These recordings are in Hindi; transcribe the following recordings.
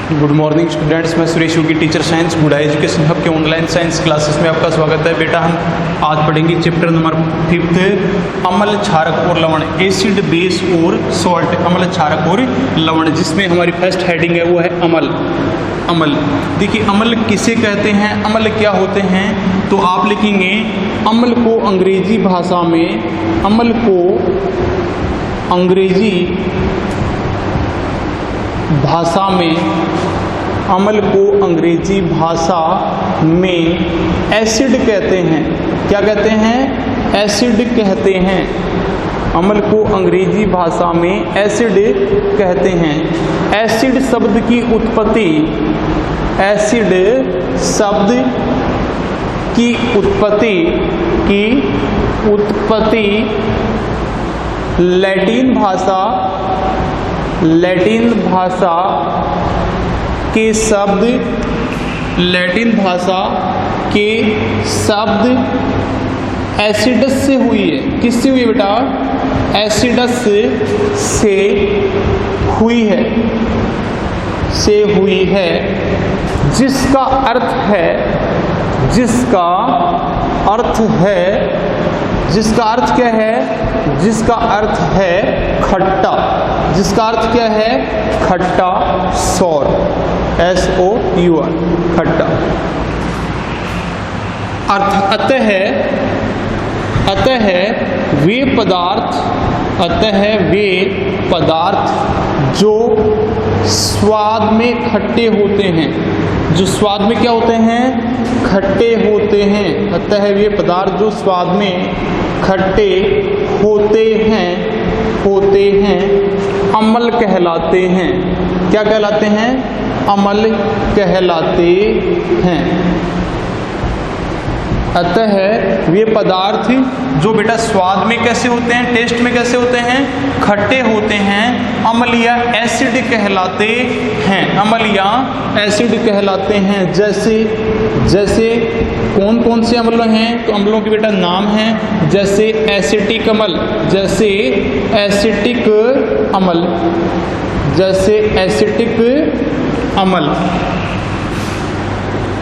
गुड मॉर्निंग स्टूडेंट्स, मैं Suresh Yogi, teacher science, good education hub के ऑनलाइन साइंस क्लासेस में आपका स्वागत है। बेटा हम आज पढ़ेंगे चैप्टर नंबर 5 अम्ल, क्षारक और लवण, एसिड, बेस और सॉल्ट। अम्ल, क्षारक और लवण, जिसमें हमारी फर्स्ट हेडिंग है वो है अम्ल। अम्ल, देखिए अम्ल किसे कहते हैं, अम्ल क्या होते हैं, तो आप लिखेंगे अम्ल को अंग्रेजी भाषा में, अम्ल को अंग्रेजी भाषा में, अम्ल को अंग्रेजी भाषा में एसिड कहते हैं। क्या कहते हैं? एसिड कहते हैं। अम्ल को अंग्रेजी भाषा में एसिड कहते हैं। एसिड शब्द की उत्पत्ति, एसिड शब्द की उत्पत्ति लैटिन भाषा के शब्द एसिडस से हुई है। किससे हुई है बेटा? एसिडस से हुई है, जिसका अर्थ क्या है? जिसका अर्थ है खट्टा। जिसका अर्थ क्या है? खट्टा, सौर, SOUR, खट्टा। अतः वे पदार्थ जो स्वाद में खट्टे होते हैं, जो स्वाद में क्या होते हैं? खट्टे होते हैं। अतः वे पदार्थ जो स्वाद में खट्टे होते हैं अम्ल कहलाते हैं। क्या कहलाते हैं? अम्ल कहलाते हैं। अतः वे पदार्थ जो बेटा स्वाद में कैसे होते हैं, टेस्ट में कैसे होते हैं? खट्टे होते हैं, अम्ल या एसिड कहलाते हैं। अम्ल या एसिड कहलाते हैं। जैसे कौन कौन से अम्ल हैं? तो अम्लों के बेटा नाम हैं, जैसे एसिटिक अम्ल, जैसे एसिटिक अम्ल, जैसे एसिटिक अम्ल,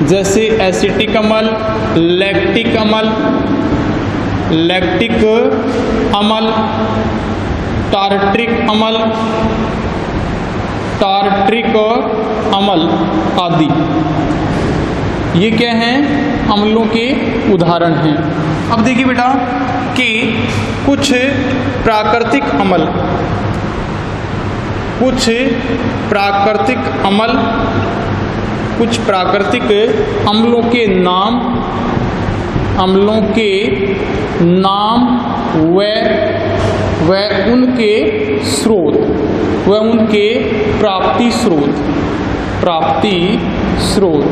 जैसे एसिटिक अम्ल, लैक्टिक अम्ल, टार्ट्रिक अम्ल आदि। ये क्या हैं? अम्लों के उदाहरण हैं। अब देखिए बेटा कि कुछ प्राकृतिक अम्लों के नाम व उनके स्रोत, व उनके प्राप्ति स्रोत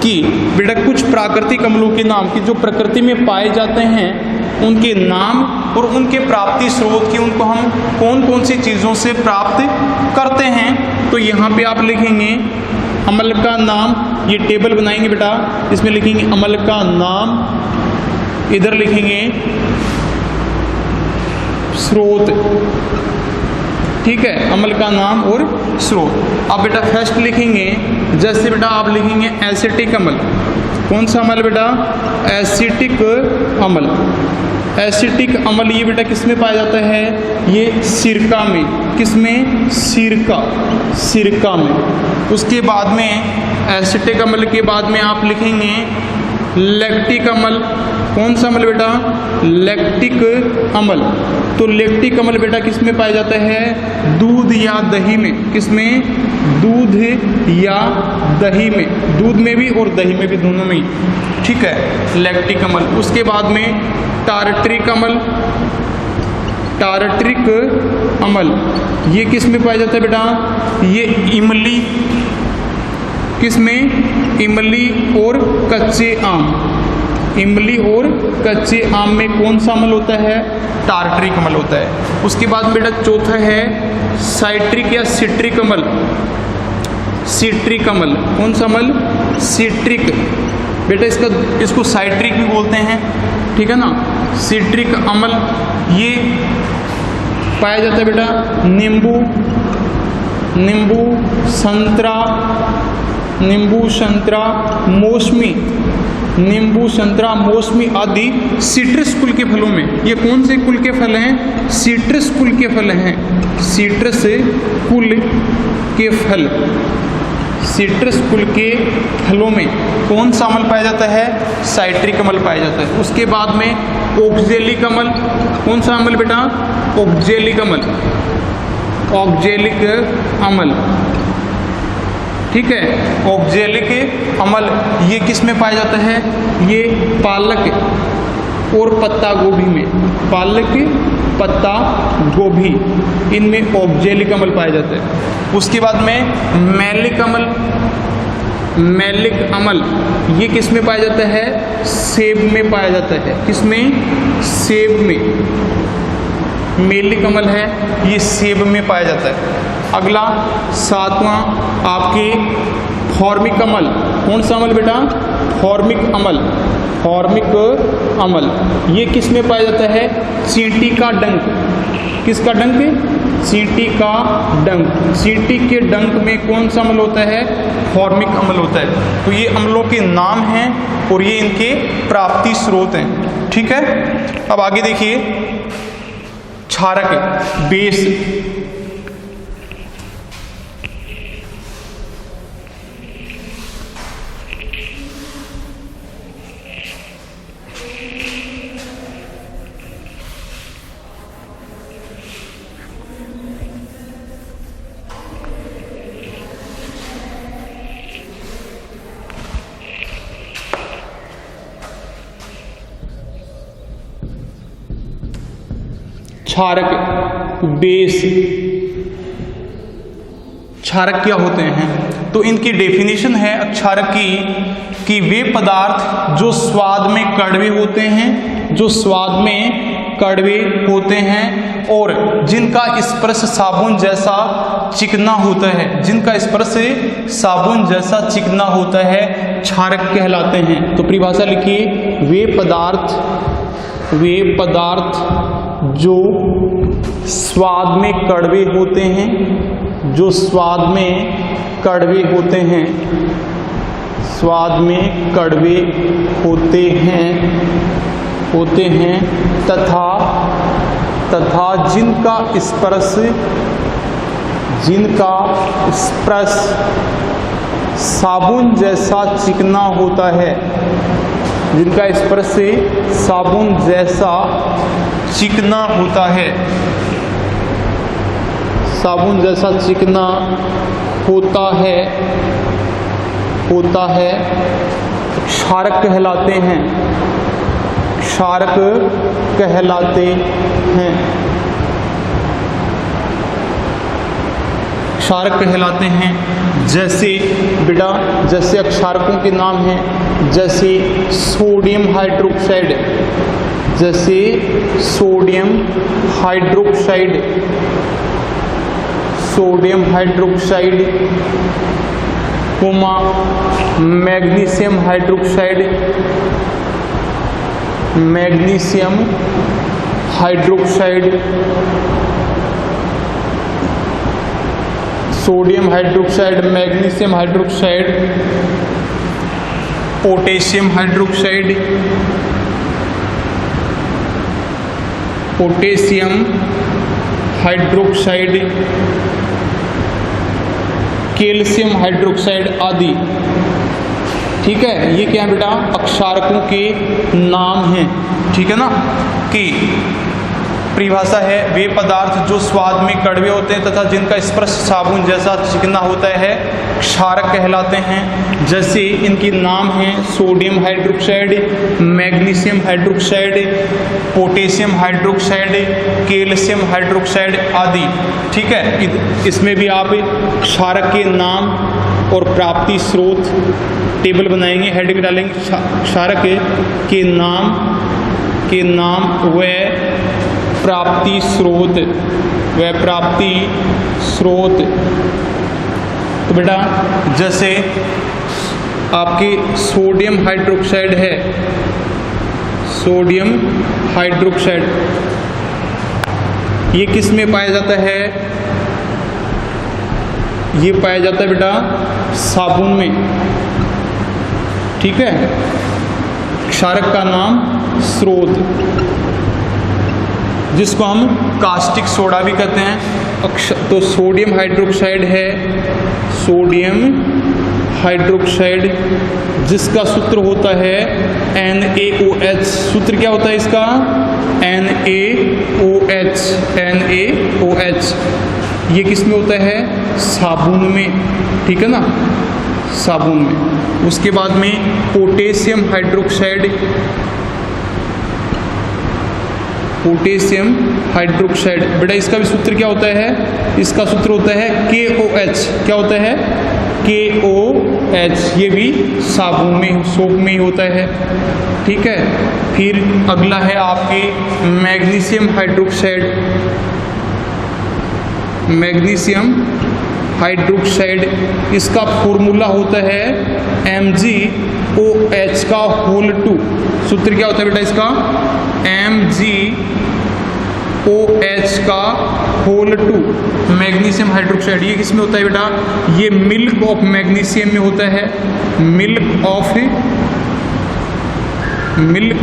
की। बेटा कुछ प्राकृतिक अम्लों के नाम की जो प्रकृति में पाए जाते हैं, उनके नाम और उनके प्राप्ति स्रोत की, उनको हम कौन कौन सी चीज़ों से प्राप्त करते हैं। तो यहाँ पे आप लिखेंगे अम्ल का नाम, ये टेबल बनाएंगे बेटा, इसमें लिखेंगे अम्ल का नाम, इधर लिखेंगे स्रोत। ठीक है, अम्ल का नाम और स्रोत। अब बेटा फर्स्ट लिखेंगे, जैसे बेटा आप लिखेंगे एसिटिक अम्ल। कौन सा अम्ल बेटा? एसिटिक अम्ल। एसिटिक अम्ल ये बेटा किस में पाया जाता है? ये सिरका में। किस में? सिरका में। उसके बाद में एसिटिक अम्ल के बाद में आप लिखेंगे लैक्टिक अम्ल। कौन सा अम्ल बेटा? लैक्टिक अम्ल। तो लैक्टिक अम्ल बेटा किस में पाया जाता है? दूध या दही में। किस में? दूध या दही में। दूध में भी और दही में भी, दोनों में ही। ठीक है, लैक्टिक अम्ल। उसके बाद में टार्ट्रिक अम्ल, ये किस में पाया जाता है बेटा? ये इमली। किस में? इमली और कच्चे आम। इमली और कच्चे आम में कौन सा अम्ल होता है? टार्ट्रिक अम्ल होता है। उसके बाद बेटा चौथा है साइट्रिक या सिट्रिक अम्ल। सिट्रिक अम्ल, कौन सा अम्ल? सिट्रिक। बेटा इसको साइट्रिक भी बोलते हैं, ठीक है ना। सिट्रिक अम्ल ये पाया जाता है बेटा नींबू नींबू, संतरा, नींबू, संतरा, मौसमी, नींबू, संतरा, मौसमी आदि सिट्रस कुल के फलों में, ये कौन से कुल के फल हैं? सिट्रस कुल के फल हैं। सिट्रस कुल के फल, सिट्रस कुल के फलों में कौन सा अम्ल पाया जाता है? साइट्रिक अम्ल पाया जाता है। उसके बाद में ऑक्जेलिक अम्ल, कौन सा अम्ल बेटा? ऑक्जेलिक अम्ल, ऑक्जेलिक अम्ल, ठीक है। ऑक्जेलिक अम्ल ये किस में पाया जाता है? ये पालक और पत्ता गोभी में, पालक, पत्ता गोभी, इनमें ऑक्जेलिक अम्ल पाया जाता है। उसके बाद में मैलिक अम्ल, मैलिक अम्ल ये किस में पाया जाता है? सेब में पाया जाता है। किस में? सेब में मैलिक अम्ल है, ये सेब में पाया जाता है। अगला 7वां आपके फॉर्मिक अम्ल, कौन सा अम्ल बेटा? फॉर्मिक अम्ल, फॉर्मिक अम्ल ये किस में पाया जाता है? चींटी का डंक, किसका डंक? चींटी का डंक, चींटी के डंक में कौन सा अम्ल होता है? फॉर्मिक अम्ल होता है। तो ये अम्लों के नाम हैं और ये इनके प्राप्ति स्रोत हैं, ठीक है। अब आगे देखिए, क्षारक, बेस, क्षारक, बेस, क्षारक क्या होते हैं? तो इनकी डेफिनेशन है क्षारक की कि वे पदार्थ जो स्वाद में कड़वे होते हैं, जो स्वाद में कड़वे होते हैं और जिनका स्पर्श साबुन जैसा चिकना होता है, जिनका स्पर्श साबुन जैसा चिकना होता है, क्षारक कहलाते हैं। तो परिभाषा लिखिए, वे पदार्थ जो स्वाद में कड़वे होते हैं, जो स्वाद में कड़वे होते हैं, स्वाद में कड़वे होते हैं तथा जिनका स्पर्श साबुन जैसा चिकना होता है, जिनका स्पर्श साबुन जैसा चिकना होता है, साबुन जैसा चिकना होता है, क्षारक कहलाते हैं, क्षारक कहलाते हैं, क्षारक कहलाते हैं। जैसे बेटा, जैसे क्षारकों के नाम हैं, जैसे सोडियम हाइड्रोक्साइड, जैसे sodium hydroxide, sodium hydroxide, magnesium hydroxide, magnesium hydroxide, sodium hydroxide, magnesium hydroxide, potassium hydroxide, potassium hydroxide, calcium hydroxide आदि, ठीक है। ये क्या है बेटा? अक्षारकों के नाम हैं, ठीक है ना। कि परिभाषा है, वे पदार्थ जो स्वाद में कड़वे होते हैं तथा जिनका स्पर्श साबुन जैसा चिकना होता है, क्षारक कहलाते हैं। जैसे इनके नाम हैं sodium hydroxide, magnesium hydroxide, potassium hydroxide, calcium hydroxide आदि, ठीक है। इसमें भी आप क्षारक के नाम और प्राप्ति स्रोत टेबल बनाएंगे, हेडिंग डालेंगे, क्षारक के नाम व प्राप्ति स्रोत, तो बेटा जैसे आपके सोडियम हाइड्रोक्साइड है, सोडियम हाइड्रोक्साइड ये किस में पाया जाता है? ये पाया जाता है बेटा साबुन में, ठीक है। क्षारक का नाम स्रोत, जिसको हम कास्टिक सोडा भी कहते हैं। तो सोडियम हाइड्रोक्साइड है, सोडियम हाइड्रोक्साइड, जिसका सूत्र होता है NaOH। सूत्र क्या होता है इसका? NaOH, NaOH। ये किस में होता है? साबुन में, ठीक है ना, साबुन में। उसके बाद में पोटेशियम हाइड्रोक्साइड, पोटेशियम हाइड्रोक्साइड, बेटा इसका भी सूत्र क्या होता है? इसका सूत्र होता है KOH। क्या होता है? KOH। ये भी साबुन में, सोप में ही होता है, ठीक है। फिर अगला है आपके मैग्नीशियम हाइड्रोक्साइड। मैग्नीशियम हाइड्रोक्साइड, इसका फॉर्मूला होता है MgOH का होल 2। सूत्र क्या होता है बेटा इसका? MgOH का होल 2, मैग्नीशियम हाइड्रोक्साइड। ये किस में होता है बेटा? ये मिल्क ऑफ मैग्नीशियम में होता है, मिल्क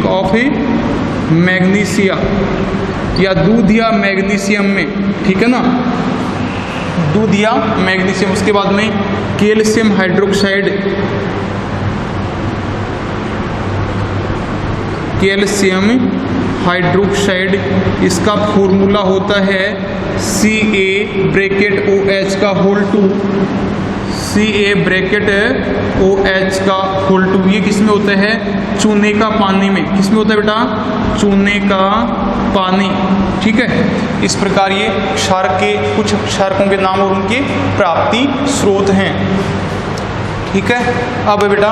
ऑफ मैग्नीशिया, या दूध या मैग्नीशियम में, ठीक है ना, दूध या मैग्नीशियम। उसके बाद में कैल्शियम हाइड्रोक्साइड, कैल्शियम हाइड्रोक्साइड, इसका फॉर्मूला होता है CaOH का होल 2, CaOH का होल 2। ये किस में होता है? चूने का पानी में। किस में होता है बेटा? चूने का पानी, ठीक है। इस प्रकार ये क्षारक के कुछ क्षारकों के नाम और उनके प्राप्ति स्रोत हैं, ठीक है। अब बेटा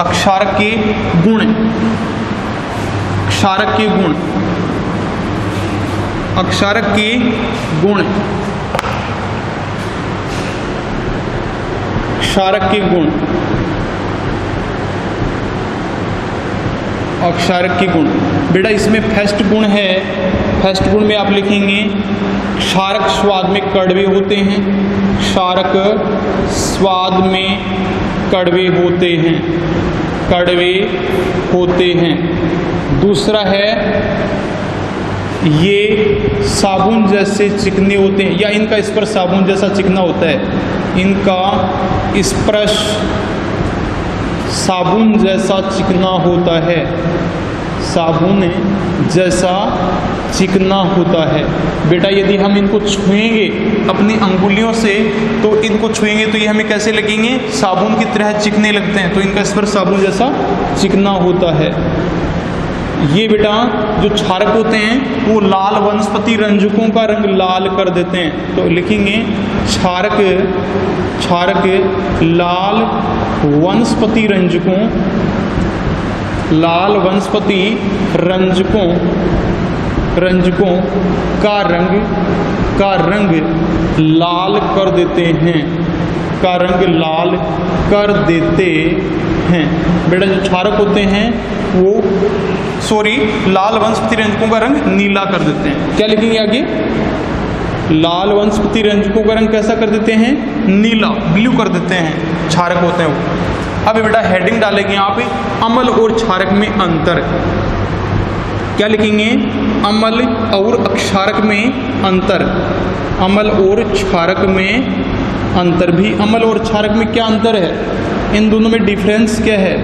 अक्षारक के गुण, क्षारक के गुण, अक्षारक के गुण, क्षारक के गुण, अक्षारक के गुण। बेटा इसमें फर्स्ट गुण है, फर्स्ट गुण में आप लिखेंगे क्षारक स्वाद में कड़वे होते हैं, क्षारक स्वाद में कड़वे होते हैं, कड़वे होते हैं। दूसरा है ये साबुन जैसे चिकने होते हैं, या इनका स्पर्श साबुन जैसा चिकना होता है, इनका स्पर्श साबुन जैसा चिकना होता है, साबुन जैसा चिकना होता है। बेटा यदि हम इनको छुएंगे अपनी अंगुलियों से, तो इनको छुएंगे तो ये हमें कैसे लगेंगे? साबुन की तरह चिकने लगते हैं, तो इनका स्पर्श साबुन जैसा चिकना होता है। ये बेटा जो क्षारक होते हैं वो लाल वनस्पति रंजकों का रंग लाल कर देते हैं, तो लिखेंगे क्षारक, क्षारक लाल वनस्पति रंजकों, लाल वनस्पति रंजकों, रंजकों का रंग लाल कर देते हैं, का रंग लाल कर देते हैं। बेटा जो क्षारक होते हैं वो लाल वनस्पति रंजकों का रंग नीला कर देते हैं। क्या लिखेंगे आगे? लाल वनस्पति रंजकों का रंग कैसा कर देते हैं? नीला, ब्लू कर देते हैं, क्षारक होते हैं वो। अब बेटा हेडिंग डालेंगे यहाँ पे अम्ल और क्षारक में अंतर। क्या लिखेंगे? अम्ल और अक्षारक में अंतर, अम्ल और क्षारक में अंतर। भी अम्ल और क्षारक में क्या अंतर है? इन दोनों में डिफरेंस क्या है?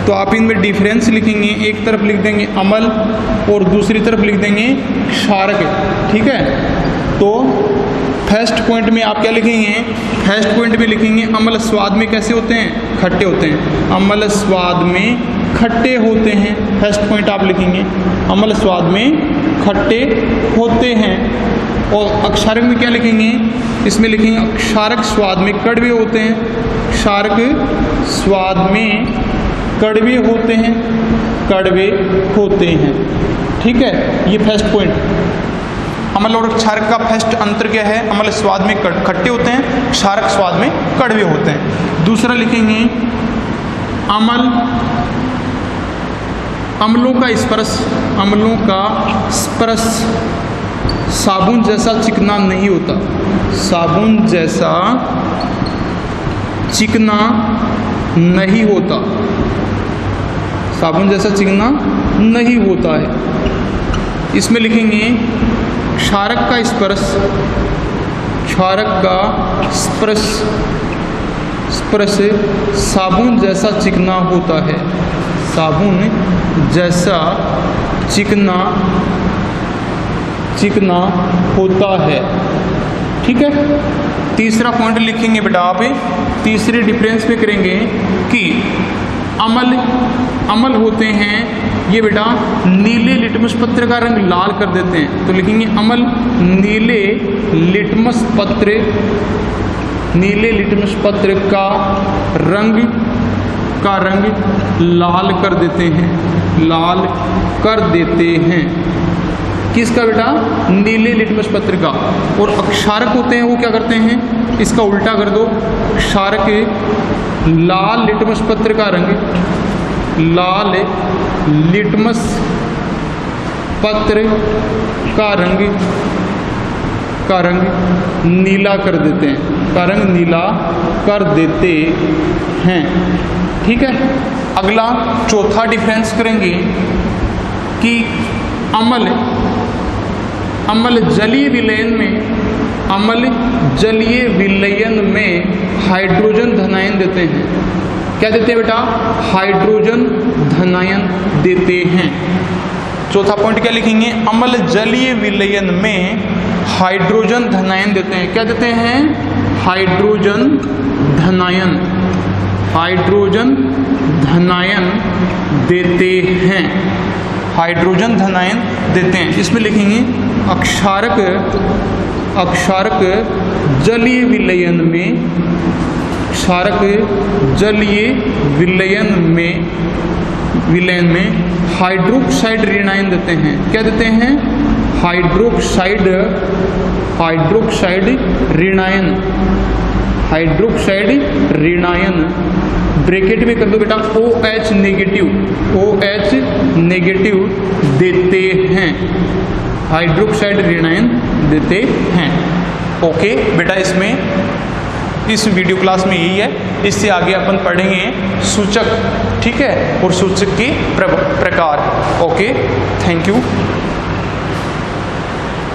तो आप इनमें डिफरेंस लिखेंगे, एक तरफ लिख देंगे अम्ल और दूसरी तरफ लिख देंगे क्षारक, ठीक है। तो फर्स्ट पॉइंट में आप क्या लिखेंगे? फर्स्ट पॉइंट में लिखेंगे अम्ल स्वाद में कैसे होते हैं? खट्टे होते हैं, अम्ल स्वाद में खट्टे होते हैं। फर्स्ट पॉइंट आप लिखेंगे अम्ल स्वाद में खट्टे होते हैं। और अक्षारक में क्या लिखेंगे? इसमें लिखेंगे क्षारक स्वाद में कड़वे होते हैं, क्षारक स्वाद में कड़वे होते हैं, कड़वे होते हैं, ठीक है। ये फर्स्ट पॉइंट। अम्ल और क्षारक का फर्स्ट अंतर क्या है? अम्ल स्वाद में खट्टे होते हैं, क्षारक स्वाद में कड़वे होते हैं। दूसरा लिखेंगे अम्लों का स्पर्श, अम्लों का स्पर्श साबुन जैसा चिकना नहीं होता, साबुन जैसा चिकना नहीं होता, साबुन जैसा चिकना नहीं होता है। इसमें लिखेंगे क्षारक का स्पर्श, क्षारक का स्पर्श, स्पर्श साबुन जैसा चिकना होता है, साबुन जैसा चिकना चिकना होता है। ठीक है। तीसरा पॉइंट लिखेंगे बेटा आप, तीसरे डिफरेंस पे करेंगे कि अम्ल, अम्ल होते हैं ये बेटा नीले लिटमस पत्र का रंग लाल कर देते हैं, तो लिखेंगे अम्ल नीले लिटमस पत्र, नीले लिटमस पत्र का रंग लाल कर देते हैं, लाल कर देते हैं। किसका बेटा? नीले लिटमस पत्र का। और अक्षारक होते हैं वो क्या करते हैं, इसका उल्टा कर दो, क्षारक लाल लिटमस पत्र का रंग, लाल लिटमस पत्र का रंग नीला कर देते हैं, का रंग नीला कर देते हैं। ठीक है। अगला चौथा डिफरेंस करेंगे कि अम्ल जलीय विलयन में, अम्ल जलीय विलयन में हाइड्रोजन धनायन देते हैं। क्या देते हैं बेटा? हाइड्रोजन धनायन देते हैं। चौथा पॉइंट क्या लिखेंगे? अम्ल जलीय विलयन में हाइड्रोजन धनायन देते हैं। क्या देते हैं? हाइड्रोजन धनायन, हाइड्रोजन धनायन देते हैं, हाइड्रोजन धनायन देते हैं। इसमें लिखेंगे अक्षारक, अक्षारक जलीय विलयन में, क्षारक जलीय विलयन में हाइड्रोक्साइड ऋणायन देते हैं। क्या देते हैं? हाइड्रोक्साइड, हाइड्रोक्साइड ऋणायन, हाइड्रोक्साइड ऋणायन ब्रैकेट में कर दो बेटा OH नेगेटिव, OH नेगेटिव देते हैं, हाइड्रोक्साइड ऋणायन देते हैं। ओके बेटा, इसमें इस वीडियो क्लास में यही है। इससे आगे अपन पढ़ेंगे सूचक, ठीक है, और सूचक के प्रकार। Okay, thank you.